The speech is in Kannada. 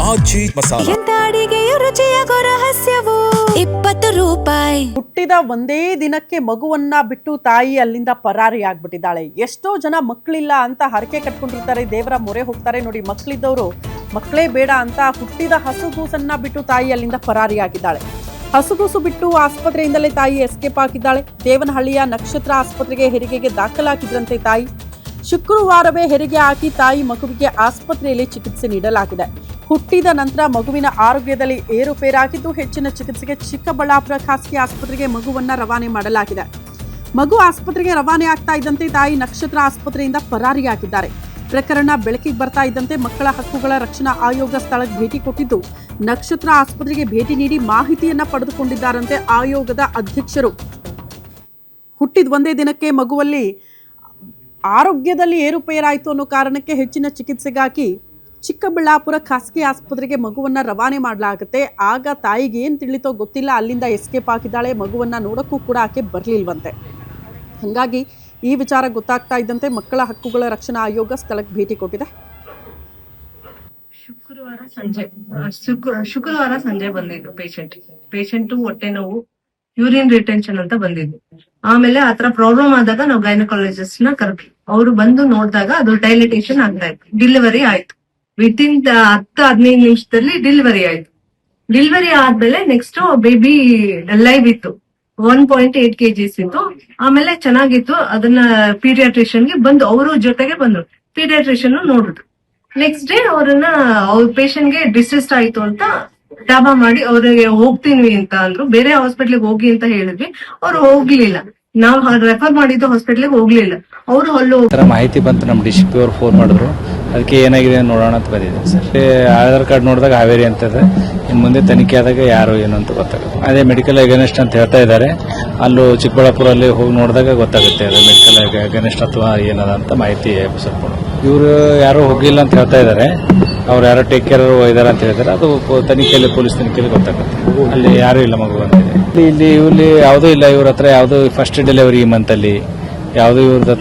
ಆಜಿ ಮಸಾಲ. ಎಂತ ಅಡಿಗೆಯ ರುಚಿಯಾಗೋ ರಹಸ್ಯವು 20 ರೂಪಾಯಿ. ಹುಟ್ಟಿದ ಒಂದೇ ದಿನಕ್ಕೆ ಮಗುವನ್ನ ಬಿಟ್ಟು ತಾಯಿ ಅಲ್ಲಿಂದ ಪರಾರಿ ಆಗ್ಬಿಟ್ಟಿದ್ದಾಳೆ. ಎಷ್ಟೋ ಜನ ಮಕ್ಕಳಿಲ್ಲ ಅಂತ ಹರಕೆ ಕಟ್ಕೊಂಡಿರ್ತಾರೆ, ದೇವರ ಮೊರೆ ಹೋಗ್ತಾರೆ. ನೋಡಿ, ಮಕ್ಕಳಿದ್ದವರು ಮಕ್ಕಳೇ ಬೇಡ ಅಂತ ಹುಟ್ಟಿದ ಹಸುಗೂಸನ್ನ ಬಿಟ್ಟು ತಾಯಿ ಅಲ್ಲಿಂದ ಪರಾರಿ ಆಗಿದ್ದಾಳೆ. ಹಸುಗೂಸು ಬಿಟ್ಟು ಆಸ್ಪತ್ರೆಯಿಂದಲೇ ತಾಯಿ ಎಸ್ಕೇಪ್ ಆಗಿದ್ದಾಳೆ. ದೇವನಹಳ್ಳಿಯ ನಕ್ಷತ್ರ ಆಸ್ಪತ್ರೆಗೆ ಹೆರಿಗೆಗೆ ದಾಖಲಾಗಿದ್ರಂತೆ ತಾಯಿ. ಶುಕ್ರವಾರವೇ ಹೆರಿಗೆ ಹಾಕಿ ತಾಯಿ ಮಗುವಿಗೆ ಆಸ್ಪತ್ರೆಯಲ್ಲಿ ಚಿಕಿತ್ಸೆ ನೀಡಲಾಗಿದೆ. ಹುಟ್ಟಿದ ನಂತರ ಮಗುವಿನ ಆರೋಗ್ಯದಲ್ಲಿ ಏರುಪೇರಾಗಿದ್ದು ಹೆಚ್ಚಿನ ಚಿಕಿತ್ಸೆಗೆ ಚಿಕ್ಕಬಳ್ಳಾಪುರ ಖಾಸಗಿ ಆಸ್ಪತ್ರೆಗೆ ಮಗುವನ್ನ ರವಾನೆ ಮಾಡಲಾಗಿದೆ. ಮಗು ಆಸ್ಪತ್ರೆಗೆ ರವಾನೆ ಆಗ್ತಾ ಇದ್ದಂತೆ ತಾಯಿ ನಕ್ಷತ್ರ ಆಸ್ಪತ್ರೆಯಿಂದ ಪರಾರಿಯಾಗಿದ್ದಾರೆ. ಪ್ರಕರಣ ಬೆಳಕಿಗೆ ಬರ್ತಾ ಇದ್ದಂತೆ ಮಕ್ಕಳ ಹಕ್ಕುಗಳ ರಕ್ಷಣಾ ಆಯೋಗ ಸ್ಥಳಕ್ಕೆ ಭೇಟಿ ಕೊಟ್ಟಿದ್ದು ನಕ್ಷತ್ರ ಆಸ್ಪತ್ರೆಗೆ ಭೇಟಿ ನೀಡಿ ಮಾಹಿತಿಯನ್ನ ಪಡೆದುಕೊಂಡಿದ್ದಾರಂತೆ ಆಯೋಗದ ಅಧ್ಯಕ್ಷರು. ಹುಟ್ಟಿದ ಒಂದೇ ದಿನಕ್ಕೆ ಮಗುವಲ್ಲಿ ಆರೋಗ್ಯದಲ್ಲಿ ಏರುಪೇರಾಯಿತು ಅನ್ನೋ ಕಾರಣಕ್ಕೆ ಹೆಚ್ಚಿನ ಚಿಕಿತ್ಸೆಗಾಗಿ ಚಿಕ್ಕಬಳ್ಳಾಪುರ ಖಾಸಗಿ ಆಸ್ಪತ್ರೆಗೆ ಮಗುವನ್ನ ರವಾನೆ ಮಾಡಲಾಗುತ್ತೆ. ಆಗ ತಾಯಿಗೆ ಏನು ತಿಳಿತೋ ಗೊತ್ತಿಲ್ಲ, ಅಲ್ಲಿಂದ ಎಸ್ಕೇಪ್ ಆಗಿದ್ದಾಳೆ. ಮಗುವನ್ನ ನೋಡೋಕ್ಕೂ ಕೂಡ ಆಕೆ ಬರಲಿಲ್ವಂತೆ. ಹಾಗಾಗಿ ಈ ವಿಚಾರ ಗೊತ್ತಾಗ್ತಾ ಇದ್ದಂತೆ ಮಕ್ಕಳ ಹಕ್ಕುಗಳ ರಕ್ಷಣಾ ಆಯೋಗ ಸ್ಥಳಕ್ಕೆ ಭೇಟಿ ಕೊಟ್ಟಿದೆ. ಶುಕ್ರವಾರ ಸಂಜೆ ಬಂದಿದ್ದು ಪೇಷಂಟ್ ಹೊಟ್ಟೆ ನೋವು, ಯೂರಿನ್ ರಿಟೆನ್ಷನ್ ಅಂತ ಬಂದಿದ್ದು. ಆಮೇಲೆ ಆತರ ಪ್ರಾಬ್ಲಮ್ ಆದಾಗ ನಾವು ಗೈನಕಾಲಜಿಸ್ಟ್ ನ ಕರೆದ್ವಿ. ಅವರು ಬಂದು ನೋಡಿದಾಗ ಅದು ಡೈಲಿಟೇಷನ್ ಆಗ್ತಾ ಇತ್ತು. ಡೆಲಿವರಿ ಆಯ್ತು. ವಿತಿನ್ 10-15 ನಿಮಿಷದಲ್ಲಿ ಡೆಲಿವರಿ ಆಯ್ತು. ಡೆಲಿವರಿ ಆದ್ಮೇಲೆ ನೆಕ್ಸ್ಟ್ ಬೇಬಿ ಲೈವ್ ಇತ್ತು. 1.8 kgs ಇತ್ತು. ಆಮೇಲೆ ಚೆನ್ನಾಗಿತ್ತು. ಅದನ್ನ ಪೀಡಿಯಾಟ್ರಿಷಿಯನ್ ಗೆ ಬಂದು ಅವರು ಜೊತೆಗೆ ಬಂದ್ರು. ಪೀಡಿಯಾಟ್ರಿಷಿಯನ್ ನೋಡಿದ್ರು. ನೆಕ್ಸ್ಟ್ ಡೇ ಅವ್ರ ಪೇಷಂಟ್ ಗೆ ಡಿಸ್ಟ್ರೆಸ್ ಆಯ್ತು ಅಂತ ಡಾಬಾ ಮಾಡಿ ಅವ್ರಿಗೆ ಹೋಗ್ತೀನಿ ಅಂತ ಅಂದ್ರು. ಬೇರೆ ಹಾಸ್ಪಿಟ್ಲಿಗೆ ಹೋಗಿ ಅಂತ ಹೇಳಿದ್ವಿ. ಅವ್ರು ಹೋಗ್ಲಿಲ್ಲ. ನಾವು ರೆಫರ್ ಮಾಡಿದ್ದು ಹಾಸ್ಪಿಟ್ಲಿಗೆ ಹೋಗ್ಲಿಲ್ಲ. ಅವರು ಅಲ್ಲೂ ಮಾಹಿತಿ ಬಂತು. ನಮ್ಮ ಡಿಸ್ಟ್ರಿಕ್ಟ್ ಅವ್ರು ಫೋನ್ ಮಾಡಿದ್ರು. ಅದಕ್ಕೆ ಏನಾಗಿದೆ ನೋಡೋಣ ಅಂತ ಬಂದಿದೆ ಸರ್. ಆಧಾರ್ ಕಾರ್ಡ್ ನೋಡಿದಾಗ ಹಾವೇರಿ ಅಂತ ಇದೆ. ಇನ್ನು ಮುಂದೆ ತನಿಖೆ ಆದಾಗ ಯಾರು ಏನು ಅಂತ ಗೊತ್ತಾಗುತ್ತೆ. ಅದೇ ಮೆಡಿಕಲ್ ಅಗೇನೆಸ್ಟ್ ಅಂತ ಹೇಳ್ತಾ ಇದ್ದಾರೆ. ಅಲ್ಲೂ ಚಿಕ್ಕಬಳ್ಳಾಪುರಲ್ಲಿ ಹೋಗಿ ನೋಡಿದಾಗ ಗೊತ್ತಾಗುತ್ತೆ ಅದು ಮೆಡಿಕಲ್ ಅಗೇನೆಸ್ಟ್ ಅಥವಾ ಏನದ ಅಂತ ಮಾಹಿತಿ ಸ್ವಲ್ಪ. ಇವರು ಯಾರು ಹೋಗಿಲ್ಲ ಅಂತ ಹೇಳ್ತಾ ಇದ್ದಾರೆ. ಅವ್ರು ಯಾರೋ ಟೇಕ್ ಕೇರ್ ಇದಾರೆ ಅಂತ ಹೇಳಿದಾರೆ. ಅದು ತನಿಖೆಯಲ್ಲಿ ಪೊಲೀಸ್ ತನಿಖೆಯಲ್ಲಿ ಗೊತ್ತಾಗುತ್ತೆ. ಅಲ್ಲಿ ಯಾರು ಇಲ್ಲ ಮಗು ಅಂತಿದೆ. ಇಲ್ಲಿ ಯಾವುದೂ ಇಲ್ಲ. ಇವ್ರ ಹತ್ರ ಯಾವ್ದು ಫಸ್ಟ್ ಡೆಲಿವರಿ ಈ ಮಂತ್ ಅಲ್ಲಿ ಯಾವ್ದು ಇವ್ರದ್ದು